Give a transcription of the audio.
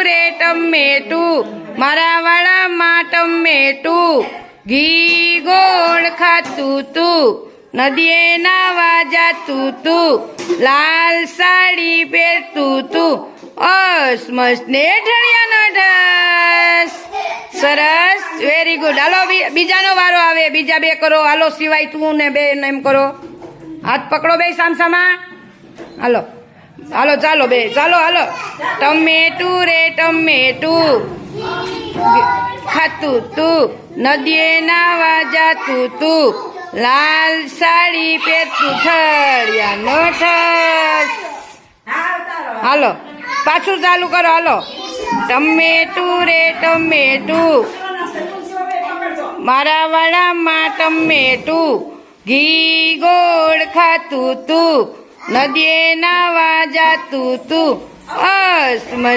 રે ટમેટું, મારા વાળામાં ટમેટું, ઘી ગોળ ખાતું તું, નદીએ નાવા જાતું તું, લાલ સાડી પહેરતું તું, અસમસ ને ઢળિયાનો ઢસ. સરસ, વેરી ગુડ. હાલો બીજાનો વારો આવે, બીજા બે કરો. હાલો સિવાય તું ને બે એમ કરો. હાથ પકડો બે સામસામા. હાલો હાલો ચાલો બે ચાલો હાલો. ટમેટું રે ટમેટું, ખાતું તું, નદીએ નાવા જાતું તું, લાલ સાડી પહેરતું ઠળિયાનો ઠસ. હાલો પાછું ચાલુ કરો. હાલો ટમેટું રે ટમેટું, મારા વાળામાં ટમેટું, ઘી ગોળ ખાતું તું, નદીએ નાવા જાતું તું, અસમસ